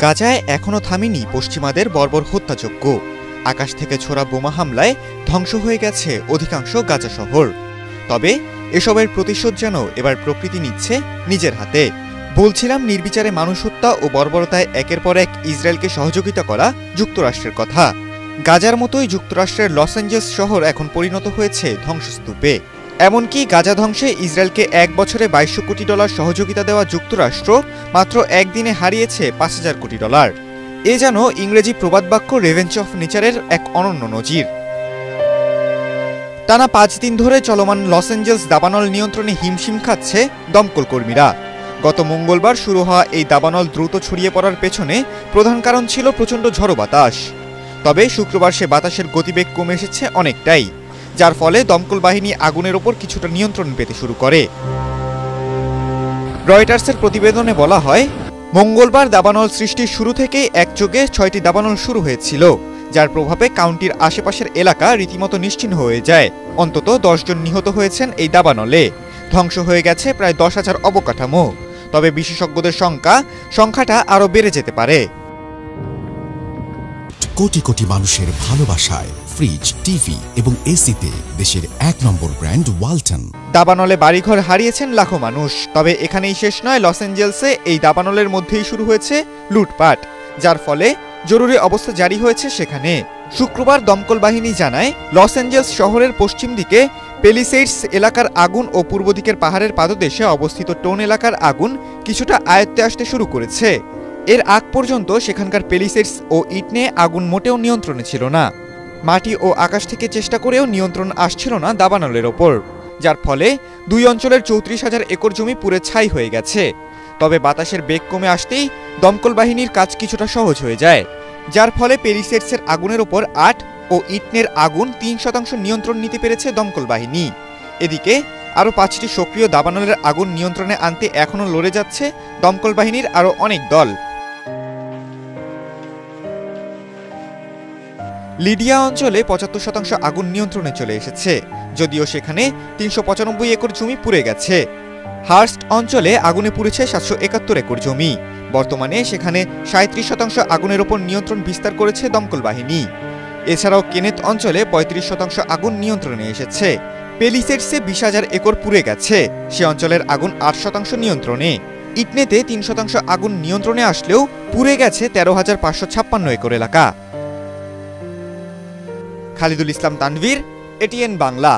গাজায় এখনো থামেনি পশ্চিমাদের বর্বর হত্যাযজ্ঞ। আকাশ থেকে ছোড়া বোমা হামলায় ধ্বংস হয়ে গেছে অধিকাংশ গাজা শহর। তবে এসবের প্রতিশোধ যেন এবার প্রকৃতি নিচ্ছে নিজের হাতে। বলছিলাম নির্বিচারে মানুষ হত্যা ও বর্বরতায় একের পর এক ইসরায়েলকে সহযোগিতা করা যুক্তরাষ্ট্রের কথা। গাজার মতোই যুক্তরাষ্ট্রের লস অ্যাঞ্জেলস শহর এখন পরিণত হয়েছে ধ্বংসস্তূপে। এমনকি গাজা ধ্বংসে ইসরায়েলকে $1 বছরে $2200 কোটি সহযোগিতা দেওয়া যুক্তরাষ্ট্র মাত্র একদিনে হারিয়েছে $5000 কোটি। এ যেন ইংরেজি প্রবাদবাক্য রেভেঞ্জ অফ নেচারের এক অনন্য নজির। টানা 5 দিন ধরে চলমান লস অ্যাঞ্জেলস দাবানল নিয়ন্ত্রণে হিমশিম খাচ্ছে দমকল কর্মীরা। গত মঙ্গলবার শুরু হওয়া এই দাবানল দ্রুত ছড়িয়ে পড়ার পেছনে প্রধান কারণ ছিল প্রচণ্ড ঝড়ো বাতাস। তবে শুক্রবার সে বাতাসের গতিবেগ কমে এসেছে অনেকটাই, যার ফলে দমকল বাহিনী আগুনের ওপর কিছুটা নিয়ন্ত্রণ পেতে শুরু করে। রয়টার্সের প্রতিবেদনে বলা হয়, মঙ্গলবার দাবানল সৃষ্টির শুরু থেকেই একযোগে 6টি দাবানল শুরু হয়েছিল, যার প্রভাবে কাউন্টির আশেপাশের এলাকা রীতিমতো নিশ্চিহ্ন হয়ে যায়। অন্তত 10 জন নিহত হয়েছেন এই দাবানলে। ধ্বংস হয়ে গেছে প্রায় 10,000 অবকাঠামো। তবে বিশেষজ্ঞদের সংখ্যাটা আরও বেড়ে যেতে পারে। কোটি কোটি মানুষের ভালোবাসায় ফ্রিজ, টিভি এবং এসিতে দেশের 1 নম্বর ব্র্যান্ড ওয়ালটন। দাবানলে বাড়িঘর হারিয়েছেন লাখো মানুষ। তবে এখানেই শেষ নয়। লস অ্যাঞ্জেলসে এই দাবানলের মধ্যেই শুরু হয়েছে লুটপাট, যার ফলে জরুরি অবস্থা জারি হয়েছে সেখানে। শুক্রবার দমকল বাহিনী জানায়, লস অ্যাঞ্জেলস শহরের পশ্চিম দিকে পেলিসেইডস এলাকার আগুন ও পূর্ব দিকের পাহাড়ের পাদদেশে অবস্থিত টোন এলাকার আগুন কিছুটা আয়ত্তে আসতে শুরু করেছে। এর আগ পর্যন্ত সেখানকার পেলিসেইডস ও ইটনে আগুন মোটেও নিয়ন্ত্রণে ছিল না। মাটি ও আকাশ থেকে চেষ্টা করেও নিয়ন্ত্রণ আসছিল না দাবানলের ওপর, যার ফলে 2 অঞ্চলের 34,000 একর জমি পুড়ে ছাই হয়ে গেছে। তবে বাতাসের বেগ কমে আসতেই দমকল বাহিনীর কাজ কিছুটা সহজ হয়ে যায়, যার ফলে পেলিসেডসের আগুনের ওপর 8 ও ইটনের আগুন 3% নিয়ন্ত্রণ নিতে পেরেছে দমকল বাহিনী। এদিকে আরও 5টি সক্রিয় দাবানলের আগুন নিয়ন্ত্রণে আনতে এখনও লড়ে যাচ্ছে দমকল বাহিনীর আরও অনেক দল। লিডিয়া অঞ্চলে 75% আগুন নিয়ন্ত্রণে চলে এসেছে, যদিও সেখানে 395 একর জমি পুড়ে গেছে। হার্স্ট অঞ্চলে আগুনে পুড়েছে 771 একর জমি। বর্তমানে সেখানে 37% আগুনের ওপর নিয়ন্ত্রণ বিস্তার করেছে দমকল বাহিনী। এছাড়াও কেনেথ অঞ্চলে 35% আগুন নিয়ন্ত্রণে এসেছে। পেলিসেডসে 20,000 একর পুড়ে গেছে, সে অঞ্চলের আগুন 8% নিয়ন্ত্রণে। ইটনেতে 3% আগুন নিয়ন্ত্রণে আসলেও পুড়ে গেছে 13,556 একর এলাকা। খালিদুল ইসলাম তানভীর, এটিএন বাংলা।